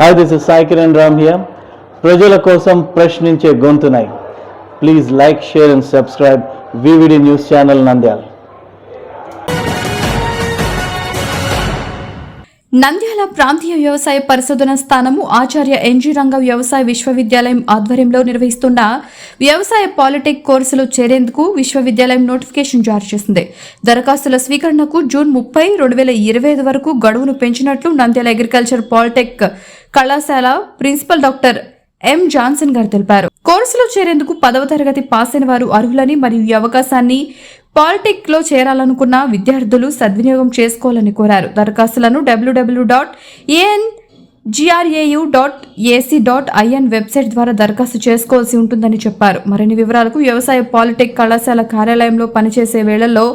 Hi, this is Sai Kiran Ram here. ప్రజల కోసం ప్రశ్నించే గొంతునై please like, share and subscribe VVD news channel Nandyal. Nandyal ప్రాంతీయ వ్యవసాయ పరిశోధన స్థానము ఆచార్య ఎన్జీ రంగ వ్యవసాయ విశ్వవిద్యాలయం ఆధ్వర్యంలో నిర్వహిస్తున్న వ్యవసాయ పాలిటెక్ కోర్సులో చేరేందుకు విశ్వవిద్యాలయం నోటిఫికేషన్ జారీ చేసింది. దరఖాస్తుల స్వీకరణకు జూన్ 30, 2025 వరకు గడువును పెంచినట్లు నంద్యాల అగ్రికల్చర్ పాలిటెక్ కళాశాల ప్రిన్సిపల్ డాక్టర్ ఎం జాన్సన్ గారు తెలిపారు. కోర్సులో చేరేందుకు 10వ తరగతి పాస్ అయిన వారు అర్హులని మరియు ఈ అవకాశాన్ని పాలిటెక్ లో చేరాలనుకున్న విద్యార్థులు సద్వినియోగం చేసుకోవాలని కోరారు. దరఖాస్తులను www.angrau.ac.in వెబ్సైట్ ద్వారా దరఖాస్తు చేసుకోవాల్సి ఉంటుందని చెప్పారు. మరిన్ని వివరాలకు వ్యవసాయ పాలిటెక్ కళాశాల కార్యాలయంలో పనిచేసే వేళల్లో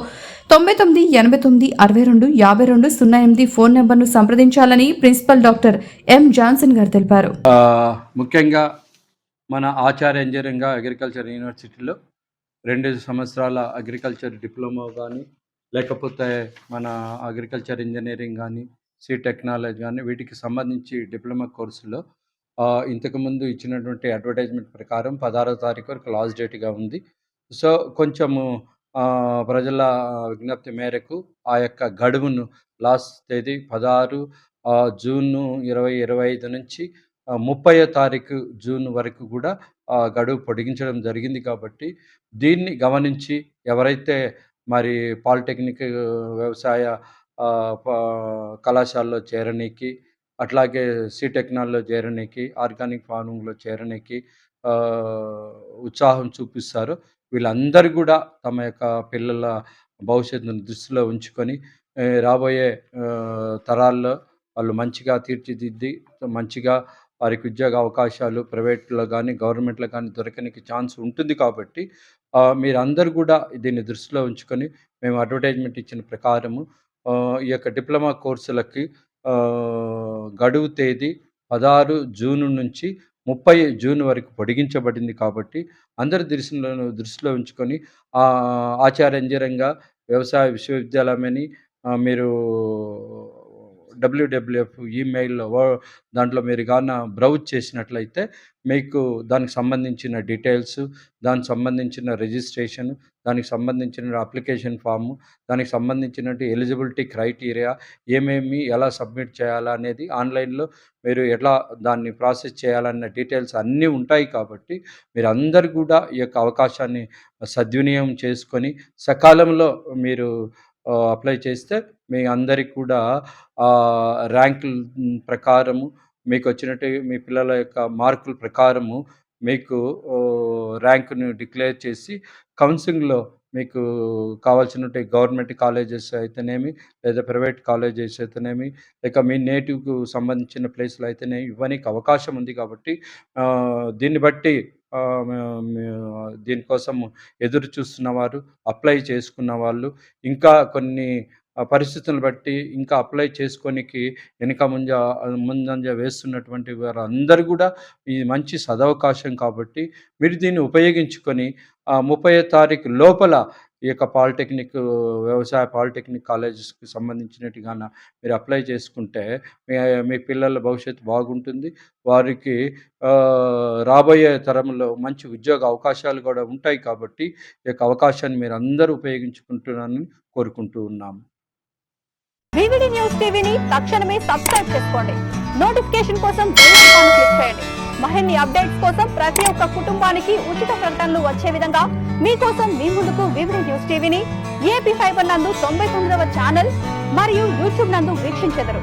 9989625208 ఫోన్ నెంబర్ను సంప్రదించాలని ప్రిన్సిపల్ డాక్టర్ ఎం జాన్సన్ గారు తెలిపారు. ముఖ్యంగా మన ఆచార్య ఇంజనీరింగ్ అగ్రికల్చర్ యూనివర్సిటీలో 2 సంవత్సరాల అగ్రికల్చర్ డిప్లొమా కానీ, లేకపోతే మన అగ్రికల్చర్ ఇంజనీరింగ్ కానీ, సీ టెక్నాలజీ కానీ, వీటికి సంబంధించి డిప్లొమా కోర్సులో ఇంతకుముందు ఇచ్చినటువంటి అడ్వర్టైజ్మెంట్ ప్రకారం 16వ తారీఖు వరకు లాస్ట్ డేట్గా ఉంది. సో కొంచెము ప్రజల విజ్ఞప్తి మేరకు ఆ యొక్క గడువును లాస్ట్ తేదీ 16 జూన్ 2025 నుంచి 30వ తారీఖు జూన్ వరకు కూడా గడువు పొడిగించడం జరిగింది. కాబట్టి దీన్ని గమనించి ఎవరైతే మరి పాలిటెక్నిక్ వ్యవసాయ కళాశాలలో చేరనీకి, అట్లాగే సీ టెక్నాలజీలో చేరనీకి, ఆర్గానిక్ ఫార్మింగ్లో చేరనీకి ఉత్సాహం చూపిస్తారు, వీళ్ళందరూ కూడా తమ యొక్క పిల్లల భవిష్యత్తును దృష్టిలో ఉంచుకొని రాబోయే తరాల్లో వాళ్ళు మంచిగా తీర్చిదిద్ది మంచిగా వారికి ఉద్యోగ అవకాశాలు ప్రైవేట్లో కానీ గవర్నమెంట్లో కానీ దొరకనికి ఛాన్స్ ఉంటుంది. కాబట్టి మీరందరూ కూడా దీన్ని దృష్టిలో ఉంచుకొని మేము అడ్వర్టైజ్మెంట్ ఇచ్చిన ప్రకారము ఈ యొక్క డిప్లొమా కోర్సులకి గడువు తేదీ 16 జూన్ నుంచి 30 జూన్ వరకు పొడిగించబడింది. కాబట్టి అందరి దృష్టిలో ఉంచుకొని ఆచార్య ఇంజనీరింగ్ వ్యవసాయ విశ్వవిద్యాలయమని మీరు wwf ఈమెయిల్లో దాంట్లో మీరు కానీ బ్రౌజ్ చేసినట్లయితే మీకు దానికి సంబంధించిన డీటెయిల్స్, దానికి సంబంధించిన రిజిస్ట్రేషన్, దానికి సంబంధించిన అప్లికేషన్ ఫాము, దానికి సంబంధించిన ఎలిజిబిలిటీ క్రైటీరియా ఏమేమి ఎలా సబ్మిట్ చేయాలా అనేది ఆన్లైన్లో మీరు ఎలా దాన్ని ప్రాసెస్ చేయాలన్న డీటెయిల్స్ అన్నీ ఉంటాయి. కాబట్టి మీరు అందరు కూడా ఈ యొక్క అవకాశాన్ని సద్వినియోగం చేసుకొని సకాలంలో మీరు అప్లై చేస్తే మీ అందరికి కూడా ర్యాంకుల ప్రకారము మీకు వచ్చినట్టు మీ పిల్లల యొక్క మార్కుల ప్రకారము మీకు ర్యాంకును డిక్లేర్ చేసి కౌన్సిలింగ్లో మీకు కావాల్సినట్టు గవర్నమెంట్ కాలేజెస్ అయితేనేమి, లేదా ప్రైవేట్ కాలేజెస్ అయితేనేమి, లేక మీ నేటివ్కు సంబంధించిన ప్లేస్లో అయితేనేమి ఇవ్వడానికి అవకాశం ఉంది. కాబట్టి దీన్ని బట్టి దీనికోసం ఎదురు చూస్తున్న వారు, అప్లై చేసుకున్న వాళ్ళు, ఇంకా కొన్ని పరిస్థితులను బట్టి ఇంకా అప్లై చేసుకోనికి ముందంజ వేస్తున్నటువంటి వారు అందరూ కూడా ఇది మంచి సదవకాశం. కాబట్టి మీరు దీన్ని ఉపయోగించుకొని 30వ తారీఖు లోపల ఈ యొక్క పాలిటెక్నిక్ వ్యవసాయ పాలిటెక్నిక్ కాలేజెస్కి సంబంధించినట్టుగా మీరు అప్లై చేసుకుంటే మీ పిల్లల భవిష్యత్తు బాగుంటుంది. వారికి రాబోయే తరంలో మంచి ఉద్యోగ అవకాశాలు కూడా ఉంటాయి. కాబట్టి ఈ యొక్క అవకాశాన్ని మీరు అందరూ ఉపయోగించుకుంటున్నారని కోరుకుంటూ ఉన్నాము. వివిడి న్యూస్ టీవీని తక్షణమే సబ్స్క్రైబ్ చేసుకోండి. నోటిఫికేషన్ కోసం బెల్ ఐకాన్ క్లిక్ చేయండి. మరిన్ని అప్డేట్స్ కోసం ప్రతి ఒక్క కుటుంబానికి ఉచిత ప్రకటనలు వచ్చే విధంగా మీకోసం మీ ముందుకు వివిడి న్యూస్ టీవీని ఏపీ ఫైబర్ నందు 99వ ఛానల్ మరియు యూట్యూబ్ నందు వీక్షించెదరు.